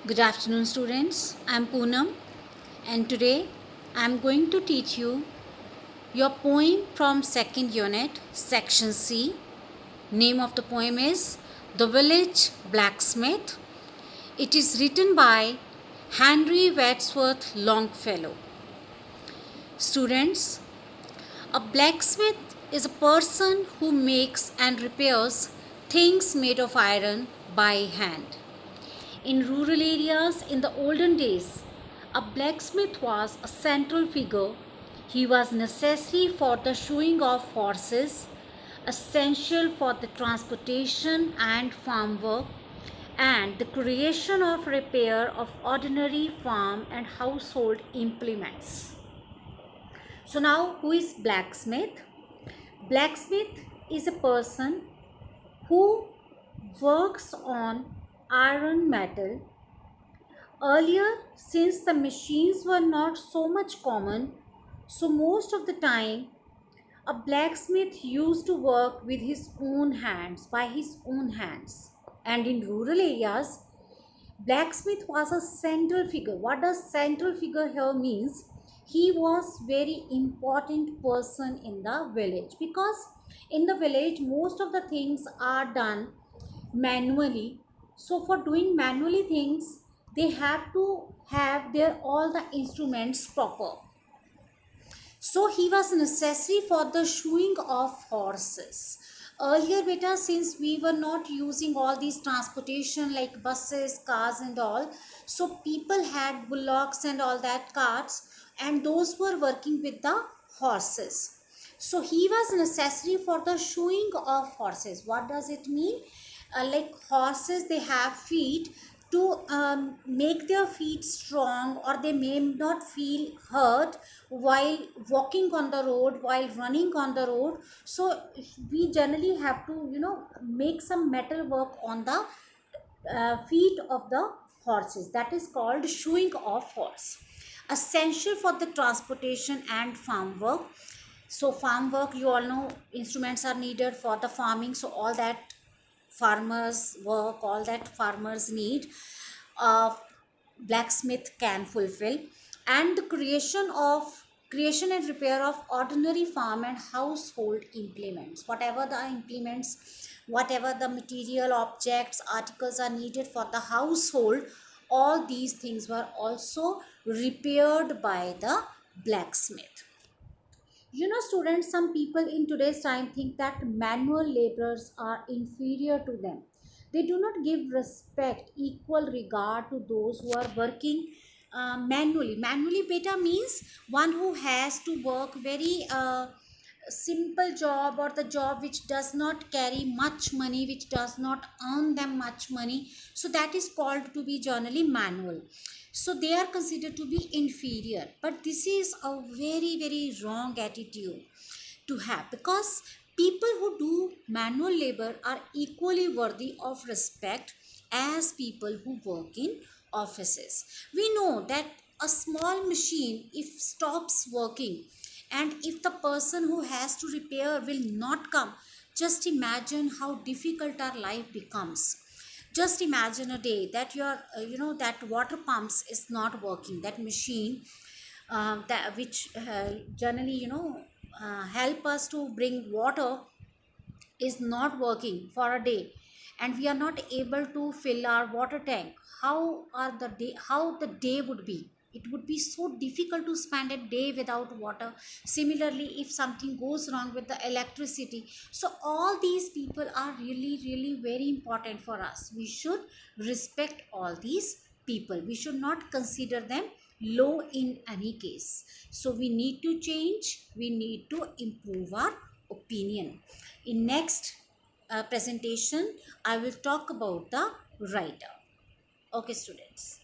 Good afternoon, students. I'm Poonam, and today I'm going to teach you your poem from second unit, section C. Name of the poem is The Village Blacksmith. It is written by Henry Wadsworth Longfellow. Students, a blacksmith is a person who makes and repairs things made of iron by hand. In rural areas in the olden days, a blacksmith was a central figure. He was necessary for the shoeing of horses, essential for the transportation and farm work, and the creation of repair of ordinary farm and household implements. So now, who is blacksmith? Blacksmith is a person who works on iron metal. Earlier, since the machines were not so much common, so most of the time a blacksmith used to work with his own hands, by his own hands. And in rural areas, blacksmith was a central figure. What does central figure here means? He was very important person in the village, because in the village most of the things are done manually. So for doing manually things, they have to have their all the instruments proper. So he was necessary for the shoeing of horses. Earlier, beta, since we were not using all these transportation like buses, cars, and all, so people had bullocks and all that carts, and those were working with the horses. So he was necessary for the shoeing of horses. What does it mean? Like horses, they have feet to make their feet strong, or they may not feel hurt while walking on the road, while running on the road. So we generally have to make some metal work on the feet of the horses. That is called shoeing of horse. Essential for the transportation and farm work. So farm work, you all know, instruments are needed for the farming. So all that farmers work, all that farmers need, uh, blacksmith can fulfill. And the creation and repair of ordinary farm and household implements, whatever the implements, whatever the material objects, articles are needed for the household, all these things were also repaired by the blacksmith. Students, some people in today's time think that manual laborers are inferior to them. They do not give respect, equal regard to those who are working manually. Manually, beta, means one who has to work very simple job, or the job which does not carry much money, which does not earn them much money. So that is called to be generally manual. So they are considered to be inferior, but this is a very very wrong attitude to have, because people who do manual labor are equally worthy of respect as people who work in offices. We know that a small machine, if stops working, and if the person who has to repair will not come, just imagine how difficult our life becomes. Just imagine a day that your that water pumps is not working, that machine that which generally help us to bring water is not working for a day, and we are not able to fill our water tank. How the day would be? It would be so difficult to spend a day without water. Similarly, if something goes wrong with the electricity, so all these people are really really very important for us. We should respect all these people. We should not consider them low in any case. So we need to change, we need to improve our opinion. In next presentation, I will talk about the writer. Okay, students.